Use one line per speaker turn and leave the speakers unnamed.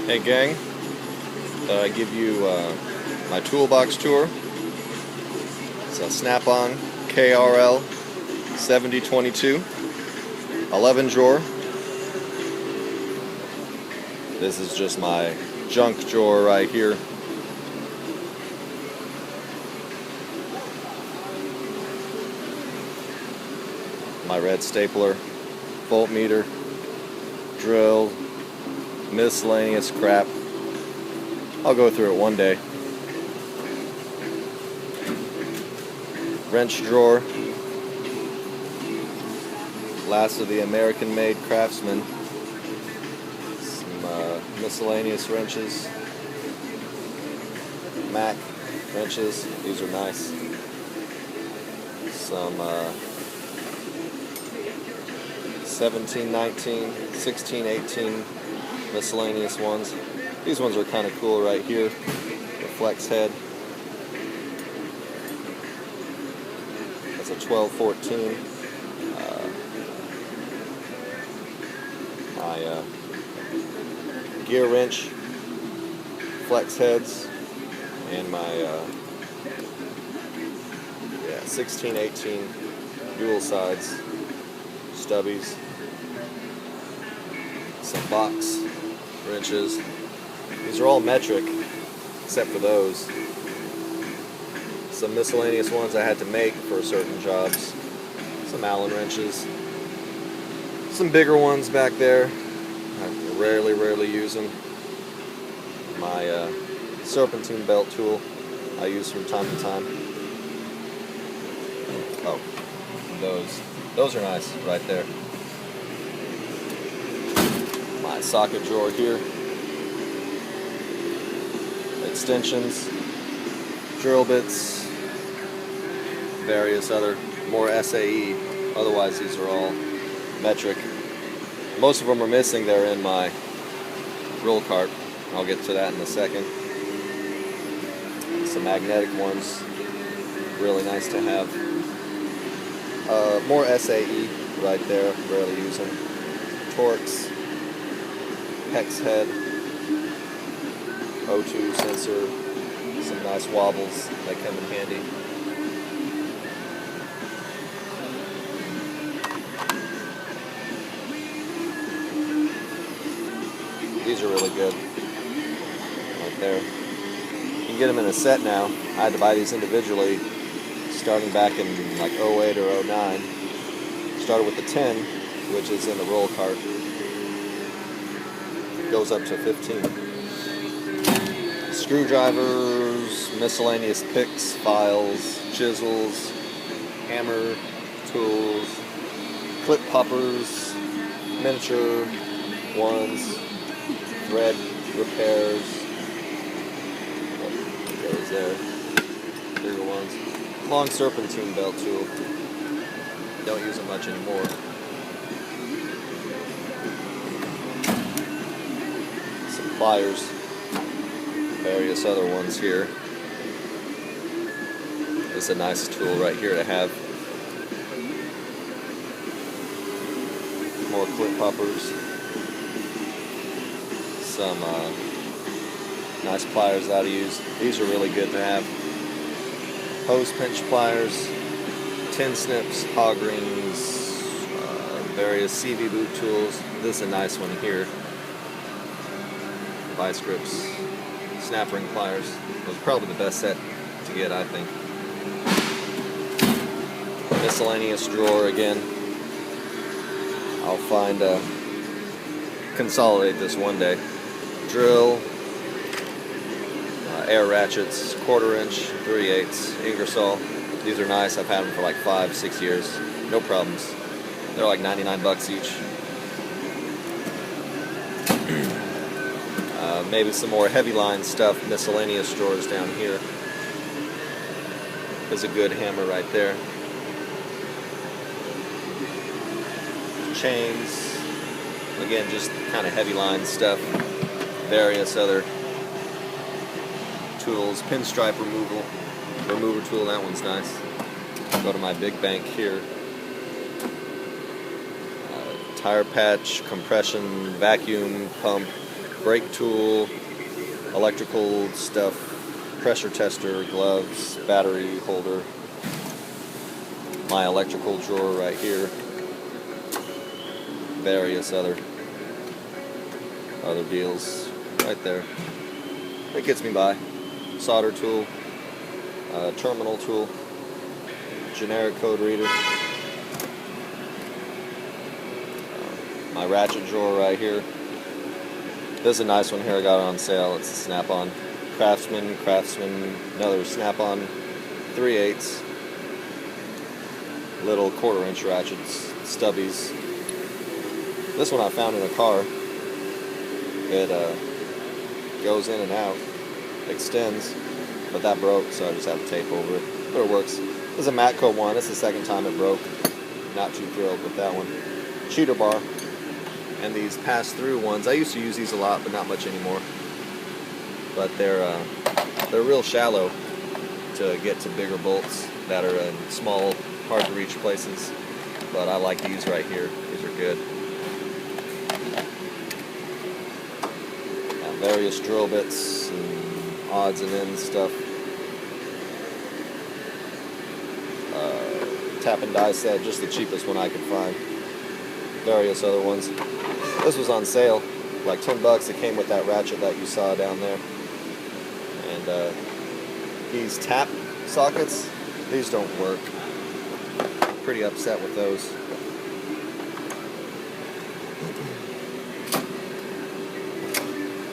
Hey gang, I give you my toolbox tour. It's a Snap-on KRL 7022 11 drawer. This is just my junk drawer right here. My red stapler, voltmeter, drill, miscellaneous crap. I'll go through it one day. Wrench drawer. Last of the American-made Craftsman. Some miscellaneous wrenches. Mac wrenches. These are nice. Some 17, 19, 16, 18 miscellaneous ones. These ones are kind of cool right here. The flex head. That's a 1214. My gear wrench, flex heads, and my 16, 18 dual sides stubbies. Some box wrenches. These are all metric, except for those. Some miscellaneous ones I had to make for certain jobs. Some Allen wrenches. Some bigger ones back there. I rarely use them. My serpentine belt tool I use from time to time. Oh, those are nice right there. My socket drawer here. Extensions, drill bits, various other more SAE. Otherwise, these are all metric. Most of them are missing. They're in my roll cart. I'll get to that in a second. Some magnetic ones, really nice to have. More SAE right there. Rarely use them. Torx, hex head. O2 sensor, some nice wobbles that come in handy. These are really good, right there. You can get them in a set now. I had to buy these individually, starting back in like 08 or 09. Started with the 10, which is in the roll cart. It goes up to 15. Screwdrivers, miscellaneous picks, files, chisels, hammer, tools, clip poppers, miniature ones, thread repairs, goes there, bigger ones, long serpentine belt tool, don't use it much anymore. Some pliers. Various other ones here. It's a nice tool right here to have. More clip poppers. Some nice pliers that I use. These are really good to have. Hose pinch pliers, tin snips, hog rings, various CV boot tools. This is a nice one here. Vice grips. Snap ring pliers. Those are probably the best set to get, I think. Miscellaneous drawer again. I'll find consolidate this one day. Drill, air ratchets, 1/4 inch, 3/8 Ingersoll. These are nice. I've had them for like 5-6 years. No problems. They're like 99 bucks each. Maybe some more heavy line stuff, miscellaneous drawers down here. There's a good hammer right there. Chains, again, just kind of heavy line stuff. Various other tools, pinstripe remover tool, that one's nice. Go to my big bank here. Tire patch, compression, vacuum pump, brake tool, electrical stuff, pressure tester, gloves, battery holder, my electrical drawer right here, various other deals right there. It gets me by. Solder tool, terminal tool, generic code reader, my ratchet drawer right here. This is a nice one here, I got it on sale. It's a Snap-on Craftsman, another Snap-on 3/8 little 1/4-inch ratchets, stubbies. This one I found in a car. It goes in and out, extends, but that broke, so I just have tape over it. But it works. This is a Matco one. It's the second time it broke. Not too thrilled with that one. Cheater bar. And these pass-through ones. I used to use these a lot, but not much anymore. But they're real shallow to get to bigger bolts that are in small, hard-to-reach places. But I like these right here. These are good. Various drill bits and odds and ends stuff. Tap and die set, just the cheapest one I could find. Various other ones. This was on sale, like $10. It came with that ratchet that you saw down there. And these tap sockets, these don't work. Pretty upset with those.